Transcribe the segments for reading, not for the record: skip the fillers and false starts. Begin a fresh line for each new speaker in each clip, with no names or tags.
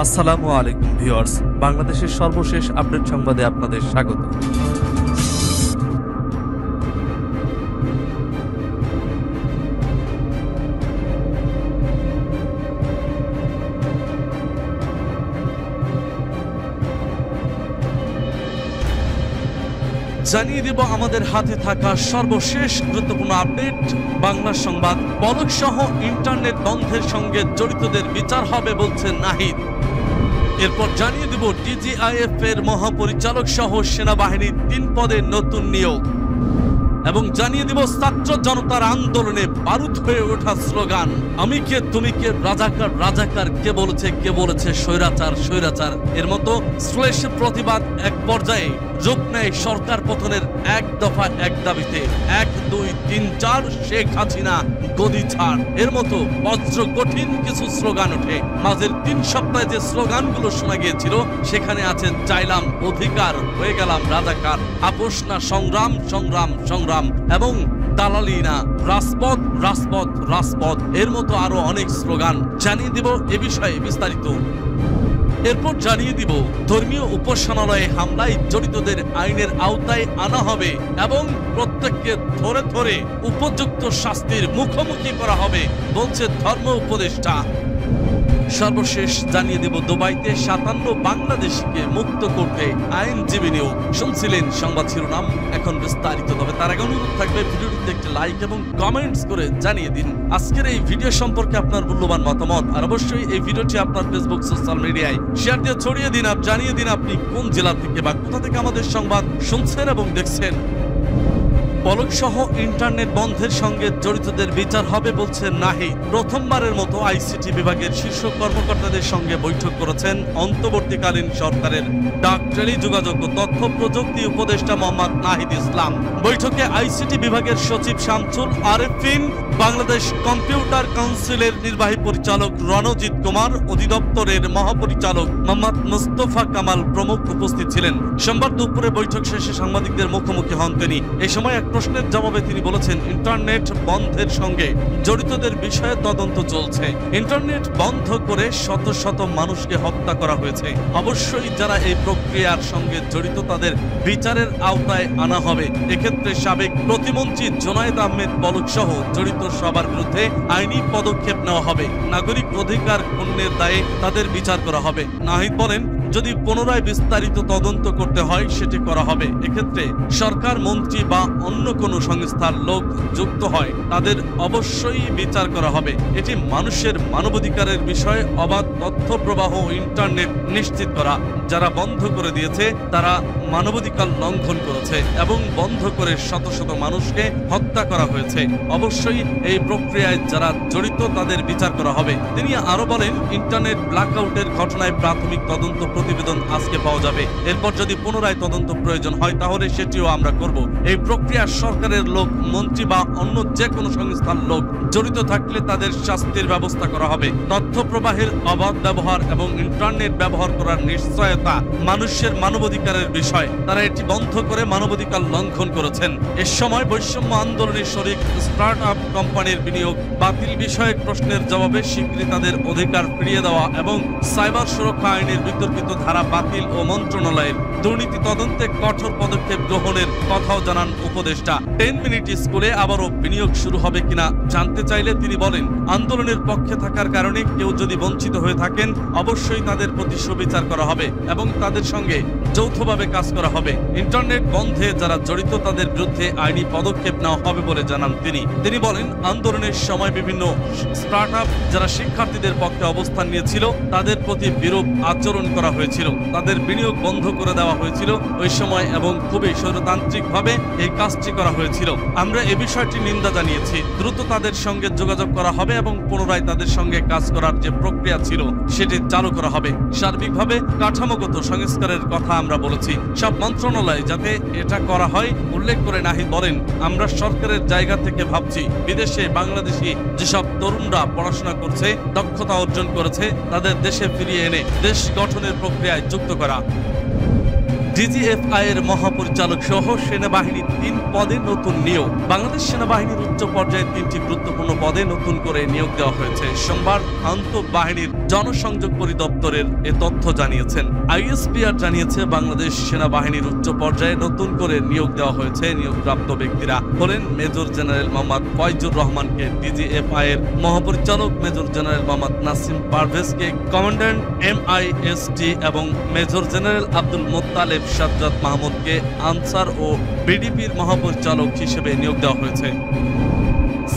আসসালামু আলাইকুম ভিউয়ার্স, বাংলাদেশের সর্বশেষ আপডেট সংবাদে আপনাদের স্বাগত। জানিয়ে দেব আমাদের হাতে থাকা সর্বশেষ গুরুত্বপূর্ণ আপডেট। বাংলা সংবাদ, পলক সহ ইন্টারনেট বন্ধের সঙ্গে জড়িতদের বিচার হবে বলছে নাহিদ। এরপর জানিয়ে দেব ডিজিআইএফ এর মহাপরিচালক সহ সেনাবাহিনীর 3 পদে নতুন নিয়োগ এবং জানিয়ে দেব ছাত্র জনতার আন্দোলনে বারুদ হয়ে ওঠা স্লোগান আমি কে তুমি কে, রাজাকার রাজাকার, কে বলেছে স্বৈরাচার স্বৈরাচার। এর মতো শ্লেষ প্রতিবাদ এক পর্যায়ে রূপ নেয় সরকার পতনের এক দফা এক দাবিতে 1, 2, 3, 4 শেখ হাসিনা গদি ছাড়। এর মতো বজ্র কঠিন কিছু স্লোগান ওঠে। মাঝের 3 সপ্তাহে যে স্লোগানগুলো শোনা গিয়েছিল সেখানে আছে চাইলাম অধিকার, হয়ে গেলাম রাজাকার, আপোষ না সংগ্রাম সংগ্রাম সংগ্রাম এবং দালালি না রাজপথ রাজপথ রাজপথ। এর মতো আরো অনেক স্লোগান। জানিয়ে দিব এ বিষয়ে বিস্তারিত। এরপর জানিয়ে দিব ধর্মীয় উপাসনালয়ে হামলায় জড়িতদের আইনের আওতায় আনা হবে এবং প্রত্যেককে ধরে ধরে উপযুক্ত শাস্তির মুখোমুখি করা হবে বলছে ধর্ম উপদেষ্টা। সর্বশেষ জানিয়ে দেব দুবাইতে 57 বাংলাদেশিকে মুক্ত করতে আইনজীবী নিয়োগ। শুনছিলেন সংবাদ শিরোনাম, এখন বিস্তারিত। তবে তার আগে অনুরোধ থাকবে ভিডিওটিতে একটি লাইক এবং কমেন্টস করে জানিয়ে দিন আজকের এই ভিডিও সম্পর্কে আপনার মূল্যবান মতামত। আর অবশ্যই এই ভিডিওটি আপনার ফেসবুক সোশ্যাল মিডিয়ায় শেয়ার দিয়ে ছড়িয়ে দিন। আর জানিয়ে দিন আপনি কোন জেলা থেকে বা কোথা থেকে আমাদের সংবাদ শুনছেন এবং দেখছেন। পলক সহ ইন্টারনেট বন্ধের সঙ্গে জড়িতদের বিচার হবে বলছে নাহিদ। প্রথমবারের মতো আইসিটি বিভাগের শীর্ষ কর্মকর্তাদের সঙ্গে বৈঠক করেছেন অন্তর্বর্তীকালীন সরকারের ডাক, টেলিযোগাযোগ ও তথ্য প্রযুক্তি উপদেষ্টা মোহাম্মদ নাহিদ ইসলাম। বৈঠকে আইসিটি বিভাগের সচিব শামসুল আরেফিন, বাংলাদেশ কম্পিউটার কাউন্সিলের নির্বাহী পরিচালক রণজিৎ কুমার, অধিদপ্তরের মহাপরিচালক মোহাম্মদ মুস্তফা কামাল প্রমুখ উপস্থিত ছিলেন। সোমবার দুপুরে বৈঠক শেষে সাংবাদিকদের মুখোমুখি হন তিনি। এই সময় এক প্রশ্নের জবাবে তিনি বলেছেন ইন্টারনেট বন্ধের সঙ্গে জড়িতদের বিষয়ে তদন্ত চলছে। ইন্টারনেট বন্ধ করে শত শত মানুষকে হত্যা করা হয়েছে। অবশ্যই যারা এই প্রক্রিয়ার সঙ্গে জড়িত তাদের বিচারের আওতায় আনা হবে। এক্ষেত্রে সাবেক প্রতিমন্ত্রী জোনায়েদ আহমেদ পলক সহ জড়িত সবার বিরুদ্ধে আইনি পদক্ষেপ নেওয়া হবে। নাগরিক অধিকার ক্ষুণ্ণের দায়ে তাদের বিচার করা হবে। নাহিদ বলেন যদি পুনরায় বিস্তারিত তদন্ত করতে হয় সেটি করা হবে। এক্ষেত্রে সরকার, মন্ত্রী বা অন্য কোনো সংস্থার লোক যুক্ত হয় তাদের অবশ্যই বিচার করা হবে। এটি মানুষের মানবাধিকারের বিষয়ে অবাধ তথ্য প্রবাহ ও ইন্টারনেট নিশ্চিত করা। যারা বন্ধ করে দিয়েছে তারা মানবাধিকার লঙ্ঘন করেছে এবং বন্ধ করে শত শত মানুষকে হত্যা করা হয়েছে। অবশ্যই এই প্রক্রিয়ায় যারা জড়িত তাদের বিচার করা হবে। তিনি আরো বলেন ইন্টারনেট ব্ল্যাকআউটের ঘটনায় প্রাথমিক তদন্ত প্রতিবেদন আজকে পাওয়া যাবে। এরপর যদি পুনরায় তদন্ত প্রয়োজন হয় তাহলে সেটিও আমরা করব। এই প্রক্রিয়ার সরকারের লোক, মন্ত্রী বা অন্য যে কোনো সংস্থার লোক জড়িত থাকলে তাদের শাস্তির ব্যবস্থা করা হবে। তথ্য প্রবাহের অবাধ ব্যবহার এবং ইন্টারনেট ব্যবহার করার নিশ্চয়তা মানুষের মানবাধিকারের বিষয়। তারা এটি বন্ধ করে মানবাধিকার লঙ্ঘন করেছেন। এ সময় বৈষম্য আন্দোলনের শরিক স্টার্ট আপ কোম্পানির বিনিয়োগ বাতিল বিষয়ক প্রশ্নের জবাবে শীঘ্রই তাদের অধিকার ফিরিয়ে দেওয়া এবং সাইবার সুরক্ষা আইনের বিতর্কিত ধারা বাতিল ও মন্ত্রণালয়ের দুর্নীতি তদন্তে কঠোর পদক্ষেপ গ্রহণের কথাও জানান উপদেষ্টা। 10 মিনিট স্কুলে আবারও বিনিয়োগ শুরু হবে কিনা জানতে চাইলে তিনি বলেন আন্দোলনের পক্ষে থাকার কারণে কেউ যদি বঞ্চিত হয়ে থাকেন অবশ্যই তাদের প্রতি সুবিচার করা হবে এবং তাদের সঙ্গে যৌথভাবে কাজ করা হবে। ইন্টারনেট বন্ধে যারা জড়িত তাদের বিরুদ্ধে আইনি পদক্ষেপ নেওয়া হবে বলে জানান তিনি বলেন আন্দোলনের সময় বিভিন্ন স্টার্টআপ যারা শিক্ষার্থীদের পক্ষে অবস্থান নিয়েছিল তাদের প্রতি বিরূপ আচরণ করা হয়েছিল, তাদের বিনিয়োগ বন্ধ করে দেওয়া হয়েছিল ওই সময় এবং খুবই স্বৈরতান্ত্রিকভাবে এই কাজটি করা হয়েছিল। আমরা এ বিষয়টি নিন্দা জানিয়েছি। দ্রুত তাদের সঙ্গে যোগাযোগ করা হবে এবং পুনরায় তাদের সঙ্গে কাজ করার যে প্রক্রিয়া ছিল সেটি চালু করা হবে। সার্বিকভাবে কাঠামোগত সংস্কারের কথা আমরা বলেছি। সব মন্ত্রণালয় যাতে এটা করা হয় উল্লেখ করে নাহিদ বলেন আমরা সরকারের জায়গা থেকে ভাবছি বিদেশে বাংলাদেশি যেসব তরুণরা পড়াশোনা করছে, দক্ষতা অর্জন করেছে তাদের দেশে ফিরিয়ে এনে দেশ গঠনের প্রক্রিয়ায় যুক্ত করা। ডিজিএফআই এর মহাপরিচালক সহ সেনাবাহিনীর ৩ পদে নতুন নিয়োগ। বাংলাদেশ সেনাবাহিনীর উচ্চ পর্যায়ে ৩টি গুরুত্বপূর্ণ পদে নতুন করে নিয়োগ দেওয়া হয়েছে। সোমবার আন্তঃবাহিনীর জনসংযোগ পরিদপ্তরের এ তথ্য জানিয়েছেন। আইএসপিআর জানিয়েছে বাংলাদেশ সেনাবাহিনীর উচ্চ পর্যায়ে নতুন করে নিয়োগ দেওয়া হয়েছে। নিয়োগপ্রাপ্ত ব্যক্তিরা হলেন মেজর জেনারেল মোহাম্মদ ফয়জুর রহমানকে ডিজিএফআই এর মহাপরিচালক, মেজর জেনারেল মোহাম্মদ নাসিম পারভেজকে কমান্ড্যান্ট MIST এবং মেজর জেনারেল আব্দুল মোত্তালেব সাজ্জাদ মাহমুদকে আনসার ও বিডিপির মহাপরিচালক হিসেবে নিয়োগ দেওয়া হয়েছে।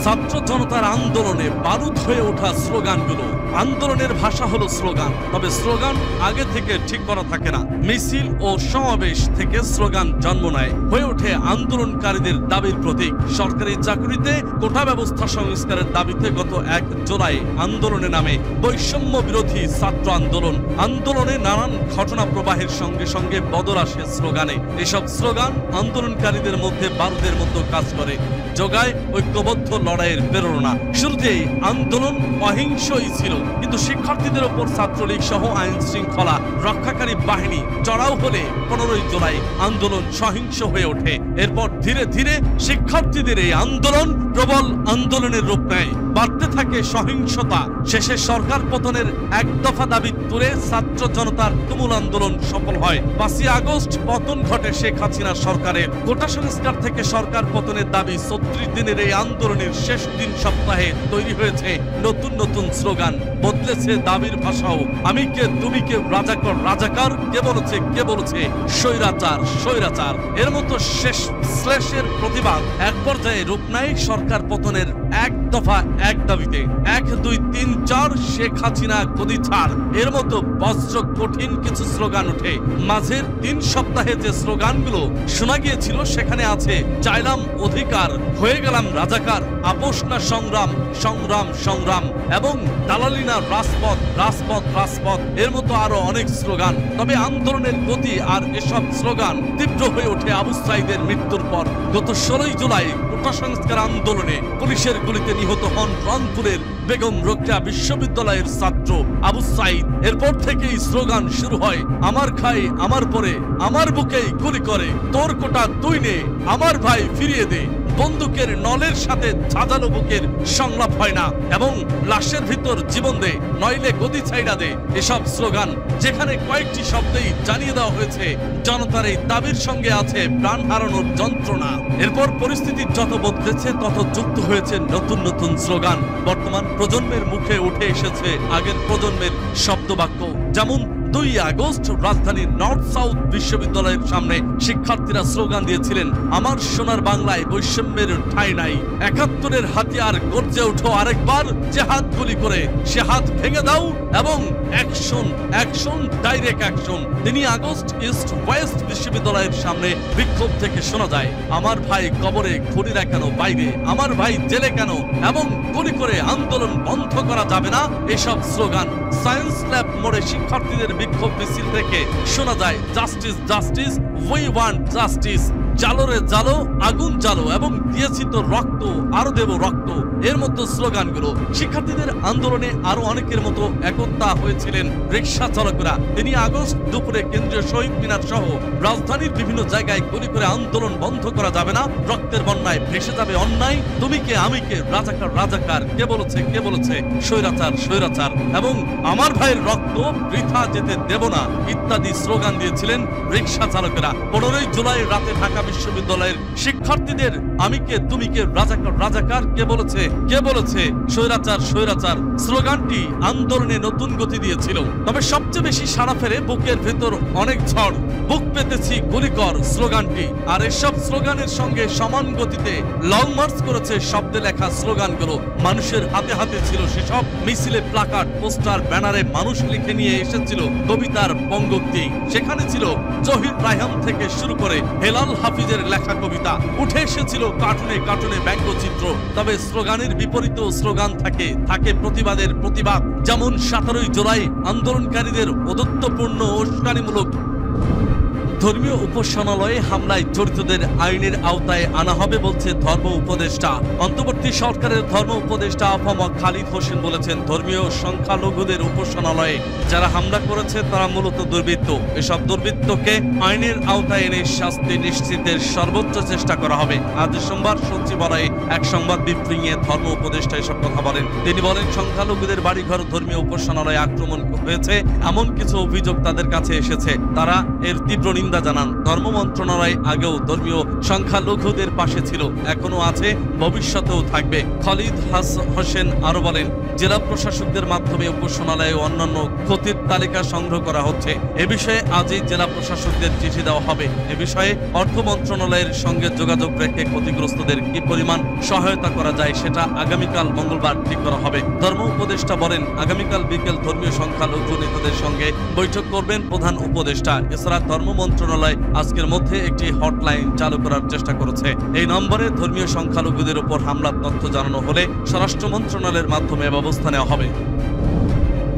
ছাত্র জনতার আন্দোলনে বারুদ হয়ে ওঠা স্লোগানগুলো। আন্দোলনের ভাষা হলো স্লোগান, তবে স্লোগান আগে থেকে ঠিক করা থাকে না। মিছিল ও সমাবেশ থেকে স্লোগান জন্ম নেয়, হয়ে ওঠে আন্দোলনকারীদের দাবির প্রতীক। সরকারি চাকরিতে কোটা ব্যবস্থা সংস্কারের দাবিতে গত ১ জুলাই আন্দোলনে নামে বৈষম্য বিরোধী ছাত্র আন্দোলন। আন্দোলনে নানান ঘটনা প্রবাহের সঙ্গে সঙ্গে বদল আসে স্লোগানে। এসব স্লোগান আন্দোলনকারীদের মধ্যে বারুদের মতো কাজ করে, যোগায় ঐক্যবদ্ধ লড়াইয়ের প্রেরণা। শুরুতেই আন্দোলন অহিংসই ছিল, কিন্তু শিক্ষার্থীদের ওপর ছাত্রলীগ সহ আইন শৃঙ্খলা রক্ষাকারী বাহিনী চড়াও হলে 15ই জুলাই আন্দোলন সহিংস হয়ে ওঠে। এরপর ধীরে ধীরে শিক্ষার্থীদের এই আন্দোলন প্রবল আন্দোলনের রূপ নেয়, বাড়তে থাকে সহিংসতা। শেষে সরকার পতনের ১ দফা দাবি তুলে ছাত্র জনতার তুমুল আন্দোলন সফল হয়। ৫ই আগস্ট পতন ঘটে শেখ হাসিনা সরকারের। কোটা সংস্কার থেকে সরকার পতনের দাবি ৩৬ দিনের এই আন্দোলনের শেষ দিন সপ্তাহে তৈরি হয়েছে নতুন নতুন স্লোগান, বদলেছে দাবির ভাষাও। আমি কে, তুমি কে, রাজাকর রাজাকার, কে বলেছে কে বলেছে স্বৈরাচার স্বৈরাচার। এর মতো শেষ শ্লেষের প্রতিবাদ এক পর্যায়ে রূপ নেয় সরকার পতনের ১ দফা ১ দাবিতে। ১, ২, ৩, ৪ শেখ হাসিনা গদি ছাড়, এর মতো বজ্র কঠিন কিছু স্লোগান ওঠে। মাঝের ৩ সপ্তাহে যে স্লোগানগুলো শোনা গিয়েছিল সেখানে আছে চাইলাম অধিকার, হয়ে গেলাম রাজাকার, আপোষ না সংগ্রাম, সংগ্রাম সংগ্রাম এবং দালালি না রাজপথ, রাজপথ রাজপথ, এর মতো আরো অনেক স্লোগান। তবে আন্দোলনের গতি আর এসব স্লোগান তীব্র হয়ে ওঠে আবু সাঈদের মৃত্যুর পর। গত ১৬ই জুলাই কোটা সংস্কার আন্দোলনে পুলিশের গুলিতে নিহত হন রংপুরের বেগম রোকেয়া বিশ্ববিদ্যালয়ের ছাত্র আবু সাঈদ। এরপর থেকেই স্লোগান শুরু হয় আমার খাই আমার পরে, আমার বুকেই গুলি করে, তোর কোটা তুই নে, আমার ভাই ফিরিয়ে দে। বন্দুকের নলের সাথে ঝাঁঝালো বুকের সংলাপ হয় না, এবং লাশের ভিতর জীবন দে, নইলে গদি ছাইড়া দে। এসব স্লোগান যেখানে কয়েকটি শব্দেই জানিয়ে দেওয়া হয়েছে জনতার এই দাবির সঙ্গে আছে প্রাণ হারানোর যন্ত্রণা। এরপর পরিস্থিতি যত বদলেছে তত যুক্ত হয়েছে নতুন নতুন স্লোগান। বর্তমান প্রজন্মের মুখে উঠে এসেছে আগের প্রজন্মের শব্দবাক্য। যেমন ২ আগস্ট রাজধানীর নর্থ সাউথ বিশ্ববিদ্যালয়ের সামনে শিক্ষার্থীরা স্লোগান দিয়েছিলেন আমার সোনার বাংলায় বৈষম্যের ঠাঁই নাই, ৭১-এর হাতিয়ার গর্জে ওঠো আরেকবার, যে হাত গুলি করে সে হাত ভেঙে দাও এবং action action direct action. ৩ August east West বিশ্ববিদ্যালয়ের সামনে বিক্ষোভ থেকে শোনা যায় আমার ভাই কবরে, খুনিরা কেন বাইরে, আমার ভাই জেলে কেন, এবং গুলি করে আন্দোলন বন্ধ করা যাবে না। এসব স্লোগান সায়েন্স ল্যাব মোড়ে শিক্ষার্থীদের বিক্ষোভ মিছিল থেকে শোনা যায় justice justice, we want justice, জালো রে জালো, আগুন জালো, এবং দিয়েছি তো রক্ত, আরো দেব রক্ত। এর মতো স্লোগানগুলো শিক্ষার্থীদের আন্দোলনে আরো অনেকের মতো একতা হয়েছিলেন রিক্সা চালকরা। ৩ আগস্ট দুপুরে কেন্দ্রীয় শহীদ মিনার সহ রাজধানীর বিভিন্ন জায়গায় গুলি করে আন্দোলন বন্ধ করা যাবে না, রক্তের বন্যায় ভেসে যাবে অন্যায়, তুমি কে আমি কে, রাজাকার রাজাকার, কে বলেছে স্বৈরাচার স্বৈরাচার, এবং আমার ভাইয়ের রক্ত বৃথা যেতে দেব না ইত্যাদি স্লোগান দিয়েছিলেন রিক্সা চালকেরা। 15ই জুলাই রাতে ঢাকা বিশ্ববিদ্যালয়ের শিক্ষার্থীদের আমি কে তুমি কে, রাজাকার রাজাকার, কে বলেছে স্বৈরাচার স্বৈরাচার স্লোগানটি আন্দোলনে নতুন গতি দিয়েছিল। তবে সবচেয়ে বেশি সাড়া ফেরে বুকের ভেতর অনেক ঝড়, বুক পেতেছি গুলিকর স্লোগানটি। আর এসব স্লোগানের সঙ্গে সমান গতিতে লং মার্চ করেছে শব্দে লেখা স্লোগানগুলো। মানুষের হাতে হাতে ছিল সেসব মিছিলে প্লাকার্ড, পোস্টার, ব্যানারে মানুষ লিখে নিয়ে এসেছিল কবিতার পঙ্গক্তি। সেখানে ছিল জহির রায়হান থেকে শুরু করে হেলাল হাফিজের লেখা কবিতা, উঠে এসেছিল কার্টুনে কার্টুনে ব্যঙ্গচিত্র। তবে স্লোগানের বিপরীতেও স্লোগান থাকে প্রতিবাদের প্রতিবাদ। যেমন 17ই জুলাই আন্দোলনকারীদের ঔদ্ধত্যপূর্ণ উস্কানিমূলক ধর্মীয় উপাসনালয়ে হামলায় জড়িতদের আইনের আওতায় আনা হবে বলছে ধর্ম উপদেষ্টা। অন্তর্বর্তী সরকারের ধর্ম উপদেষ্টা আফামা খালিদ হোসেন বলেছেন, ধর্মীয় সংখ্যালঘুদের উপাসনালয়ে যারা হামলা করেছে তারা মূলত দুর্বৃত্ত। এসব দুর্বৃত্তকে আইনের আওতায় এনে শাস্তি নিশ্চিতের সর্বোচ্চ চেষ্টা করা হবে। আজ সোমবার সচিবালয়ে এক সংবাদ বিবৃতিতে ধর্ম উপদেষ্টা এসব কথা বলেন। তিনি বলেন, সংখ্যালঘুদের বাড়িঘর ধর্মীয় উপাসনালয়ে আক্রমণ হয়েছে এমন কিছু অভিযোগ তাদের কাছে এসেছে। তারা এর তীব্র নিন্দা জানান। ধর্ম মন্ত্রণালয় আগেও ধর্মীয় সংখ্যালঘুদের পাশে ছিল, এখনো আছে, ভবিষ্যতেও থাকবে। খালিদ হোসেন আরো বলেন, জেলা প্রশাসকদের মাধ্যমে উপাসনালয়ে অন্যান্য ক্ষতির তালিকা সংগ্রহ করা হচ্ছে। এ বিষয়ে আজই জেলা প্রশাসকদের চিঠি দেওয়া হবে। এ বিষয়ে অর্থ মন্ত্রণালয়ের সঙ্গে যোগাযোগ রেখে ক্ষতিগ্রস্তদের কি পরিমাণ সহায়তা করা যায় সেটা আগামীকাল মঙ্গলবার ঠিক করা হবে। ধর্ম উপদেষ্টা বলেন, আগামীকাল বিকেল ধর্মীয় সংখ্যালঘু নেতাদের সঙ্গে বৈঠক করবেন প্রধান উপদেষ্টা। এছাড়া ধর্ম মন্ত্রণালয় আজকের মধ্যে একটি হটলাইন চালু করার চেষ্টা করেছে। এই নম্বরে ধর্মীয় সংখ্যালঘুদের উপর হামলার তথ্য জানানো হলে স্বরাষ্ট্র মন্ত্রণালয়ের মাধ্যমে ব্যবস্থা নেওয়া হবে।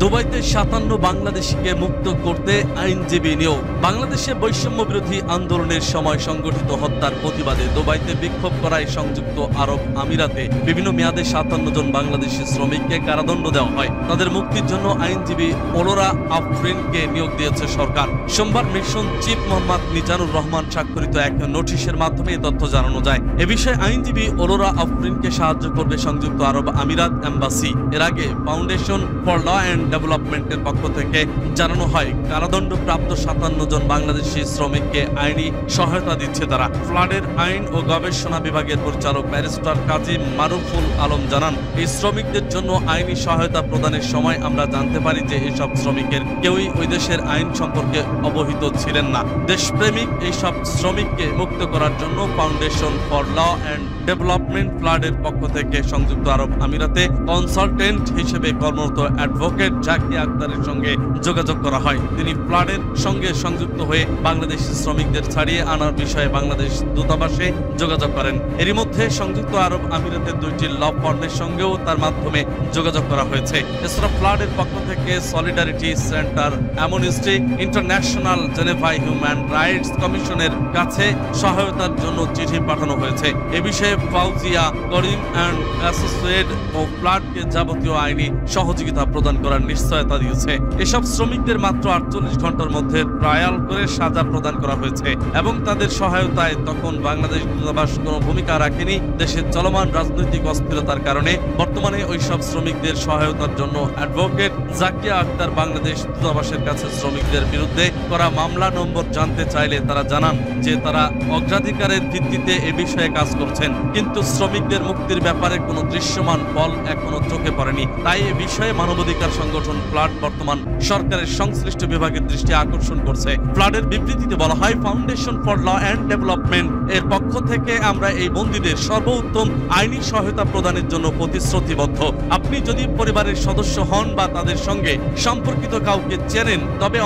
দুবাইতে 57 বাংলাদেশিকে মুক্ত করতে আইনজীবী নিয়োগ। বাংলাদেশে বৈষম্য বিরোধী আন্দোলনের সময় সংগঠিত হত্যার প্রতিবাদে দুবাইতে বিক্ষোভ করায় সংযুক্ত আরব আমিরাতে বিভিন্ন মেয়াদে 57 জন বাংলাদেশি শ্রমিককে কারাদণ্ড দেওয়া হয়। তাদের মুক্তির জন্য আইনজীবী ওলোরা আফরিনকে নিয়োগ দিয়েছে সরকার। সোমবার মিশন চিফ মোহাম্মদ মিজানুর রহমান স্বাক্ষরিত এক নোটিশের মাধ্যমে এই তথ্য জানানো যায়। এ বিষয়ে আইনজীবী ওলোরা আফরিনকে সাহায্য করবে সংযুক্ত আরব আমিরাত এম্বাসি। এর আগে ফাউন্ডেশন ফর ল অ্যান্ড ডেভেলপমেন্টের পক্ষ থেকে জানানো হয়, কারাদণ্ডপ্রাপ্ত 57 জন বাংলাদেশি শ্রমিককে আইনি সহায়তা দিচ্ছে তারা। ফ্লাডের আইন ও গবেষণা বিভাগের পরিচালক ব্যারিস্টার কাজী মারুফুল আলম জানান, এই শ্রমিকদের জন্য আইনি সহায়তা প্রদানের সময় আমরা জানতে পারি যে এসব শ্রমিকের কেউই ওই দেশের আইন সম্পর্কে অবহিত ছিলেন না। দেশপ্রেমিক এইসব শ্রমিককে মুক্ত করার জন্য foundation for law and development ফ্লাডের পক্ষ থেকে সংযুক্ত আরব আমিরাতে কনসালটেন্ট হিসেবে কর্মরত অ্যাডভোকেট জাকিয়া আক্তারের সঙ্গে যোগাযোগ করা হয়। তিনি ফ্লাডের সঙ্গে সংযুক্ত হয়ে বাংলাদেশি শ্রমিকদের ছাড়িয়ে আনার বিষয়ে বাংলাদেশ দূতাবাসে যোগাযোগ করেন। এরই মধ্যে সংযুক্ত আরব আমিরাতের 2টি ল ফার্মের সঙ্গেও তার মাধ্যমে যোগাযোগ করা হয়েছে। এছাড়া ফ্লাডের পক্ষ থেকে solidarity centre, amnesty international, Geneva human rights কমিশনের কাছে সহায়তার জন্য চিঠি পাঠানো হয়েছে। এ বিষয়ে ফাউজিয়া করিম অ্যান্ড অ্যাসোসিয়েট ও ফ্লাডকে যাবতীয় আইনি সহযোগিতা প্রদান করার নিশ্চয়তা দিয়েছে। এসব শ্রমিকদের মাত্র 48 ঘন্টার মধ্যে ট্রায়াল করে সাজা প্রদান করা হয়েছে এবং তাদের সহায়তায় তখন বাংলাদেশ দূতাবাস কোনো ভূমিকা রাখেনি। দেশের চলমান রাজনৈতিক অস্থিরতার কারণে বর্তমানে ওইসব শ্রমিকদের সহায়তার জন্য অ্যাডভোকেট জাকিয়া আক্তার বাংলাদেশ দূতাবাসের কাছে শ্রমিকদের বিরুদ্ধে করা মামলা নম্বর জানতে চাইলে তারা জানান যে তারা অগ্রাধিকারের ভিত্তিতে এ বিষয়ে কাজ করছেন, কিন্তু শ্রমিকদের মুক্তির ব্যাপারে কোনো দৃশ্যমান ফল এখনো চোখে পড়েনি। তাই এ বিষয়ে মানবাধিকার সংগঠন ফ্লাড বর্তমান সরকারের সংশ্লিষ্ট বিভাগের দৃষ্টি আকর্ষণ করছে। ফ্লাডের বিবৃতিতে বলা হয়, Foundation for law and Development এর পক্ষ থেকে আমরা এই বন্দীদের সর্বোত্তম আইনি সহায়তা প্রদানের জন্য প্রতিশ্রুতিবদ্ধ। আপনি যদি পরিবারের সদস্য হন বা তাদের সঙ্গে সম্পর্কিত কাউকে চেনেন, তবে